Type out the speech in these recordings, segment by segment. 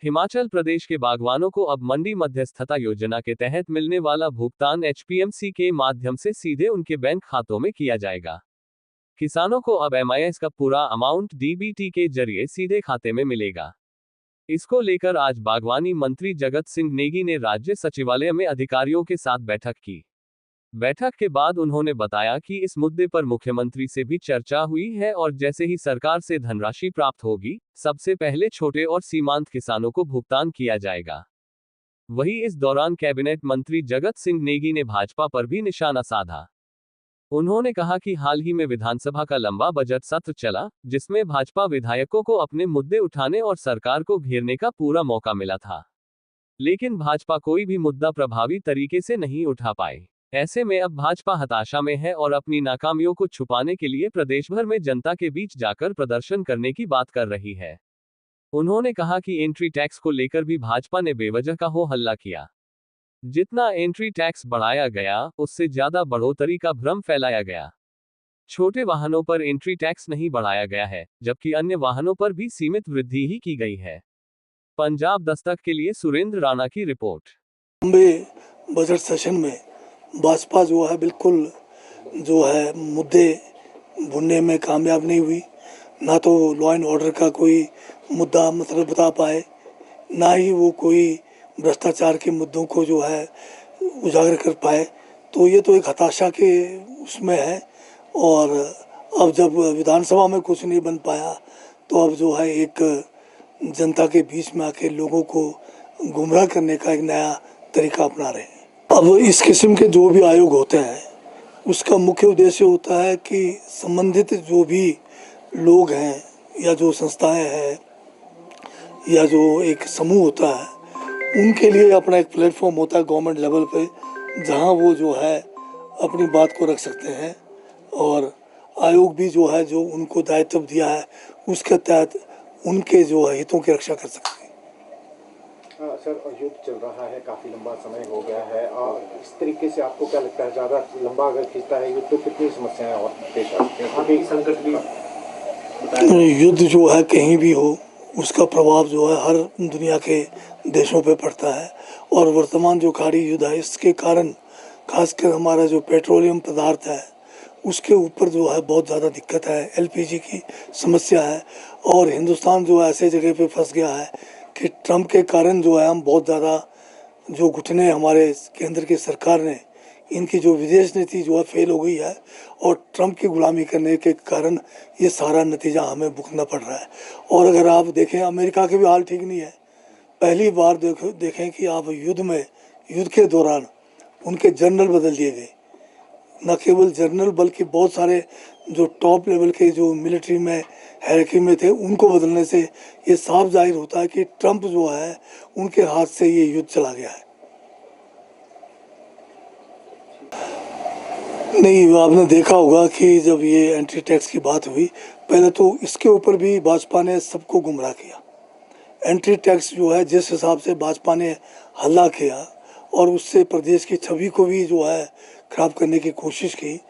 हिमाचल प्रदेश के बागवानों को अब मंडी मध्यस्थता योजना के तहत मिलने वाला भुगतान एचपीएमसी के माध्यम से सीधे उनके बैंक खातों में किया जाएगा। किसानों को अब एमआईएस का पूरा अमाउंट डीबीटी के जरिए सीधे खाते में मिलेगा। इसको लेकर आज बागवानी मंत्री जगत सिंह नेगी ने राज्य सचिवालय में अधिकारियों के साथ बैठक की। बैठक के बाद उन्होंने बताया कि इस मुद्दे पर मुख्यमंत्री से भी चर्चा हुई है और जैसे ही सरकार से धनराशि प्राप्त होगी, सबसे पहले छोटे और सीमांत किसानों को भुगतान किया जाएगा। वहीं इस दौरान कैबिनेट मंत्री जगत सिंह नेगी ने भाजपा पर भी निशाना साधा। उन्होंने कहा कि हाल ही में विधानसभा का लंबा बजट सत्र चला, जिसमें भाजपा विधायकों को अपने मुद्दे उठाने और सरकार को घेरने का पूरा मौका मिला था, लेकिन भाजपा कोई भी मुद्दा प्रभावी तरीके से नहीं उठा पाई। ऐसे में अब भाजपा हताशा में है और अपनी नाकामियों को छुपाने के लिए प्रदेश भर में जनता के बीच जाकर प्रदर्शन करने की बात कर रही है। उन्होंने कहा कि एंट्री टैक्स को लेकर भी भाजपा ने बेवजह का हो हल्ला किया। जितना एंट्री टैक्स बढ़ाया गया, उससे ज्यादा बढ़ोतरी का भ्रम फैलाया गया। छोटे वाहनों पर एंट्री टैक्स नहीं बढ़ाया गया है, जबकि अन्य वाहनों पर भी सीमित वृद्धि ही की गई है। पंजाब दस्तक के लिए सुरेंद्र राणा की रिपोर्ट। लंबे बजट सेशन में भाजपा जो है बिल्कुल जो है मुद्दे भुनने में कामयाब नहीं हुई। ना तो लॉ एंड ऑर्डर का कोई मुद्दा मतलब बता पाए, ना ही वो कोई भ्रष्टाचार के मुद्दों को जो है उजागर कर पाए। तो ये तो एक हताशा के उसमें है। और अब जब विधानसभा में कुछ नहीं बन पाया, तो अब जो है एक जनता के बीच में आके लोगों को गुमराह करने का एक नया तरीका अपना रहे हैं। अब इस किस्म के जो भी आयोग होते हैं, उसका मुख्य उद्देश्य होता है कि संबंधित जो भी लोग हैं या जो संस्थाएं हैं या जो एक समूह होता है, उनके लिए अपना एक प्लेटफॉर्म होता है गवर्नमेंट लेवल पे, जहां वो जो है अपनी बात को रख सकते हैं। और आयोग भी जो है जो उनको दायित्व दिया है, उसके तहत उनके जो है हितों की रक्षा कर सकते हैं। सर, युद्ध चल रहा है, काफ़ी लंबा समय हो गया है, और इस तरीके से आपको क्या लगता है, ज़्यादा लंबा अगर खींचता है युद्ध तो कितनी समस्याएं और पेश आती हैं? संकट भी युद्ध जो है कहीं भी हो, उसका प्रभाव जो है हर दुनिया के देशों पे पड़ता है। और वर्तमान जो खाड़ी युद्ध है, इसके कारण खासकर हमारा जो पेट्रोलियम पदार्थ है, उसके ऊपर जो है बहुत ज़्यादा दिक्कत है। एलपीजी की समस्या है और हिंदुस्तान जो है ऐसे जगह पे फंस गया है कि ट्रंप के कारण जो है हम बहुत ज़्यादा जो घुटने हमारे केंद्र की सरकार ने, इनकी जो विदेश नीति जो है फेल हो गई है और ट्रंप की गुलामी करने के कारण ये सारा नतीजा हमें भुगतना पड़ रहा है। और अगर आप देखें, अमेरिका के भी हाल ठीक नहीं है। पहली बार देखें कि आप युद्ध के दौरान उनके जनरल बदल दिए गए। न केवल जनरल बल्कि बहुत सारे जो टॉप लेवल के जो मिलिट्री में हायरार्की में थे, उनको बदलने से ये साफ जाहिर होता है कि ट्रंप जो है उनके हाथ से ये युद्ध चला गया है। नहीं, आपने देखा होगा कि जब ये एंट्री टैक्स की बात हुई, पहले तो इसके ऊपर भी भाजपा ने सबको गुमराह किया। एंट्री टैक्स जो है जिस हिसाब से भाजपा ने हल्ला किया और उससे प्रदेश की छवि को भी जो है खराब करने की कोशिश की,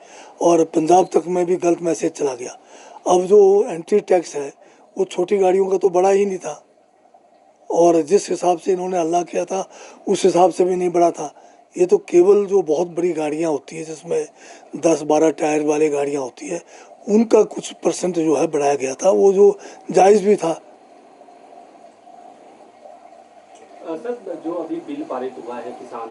और पंजाब तक में भी गलत मैसेज चला गया। अब जो एंट्री टैक्स है वो छोटी गाड़ियों का तो बड़ा ही नहीं था, और जिस हिसाब से इन्होंने हल्ला किया था उस हिसाब से भी नहीं बढ़ा था। ये तो केवल जो बहुत बड़ी गाड़ियां होती है, जिसमें 10-12 टायर वाली गाड़ियां होती है, उनका कुछ परसेंट जो है बढ़ाया गया था, वो जो जायज़ भी था। सर, जो अभी बिल पारित हुआ है किसान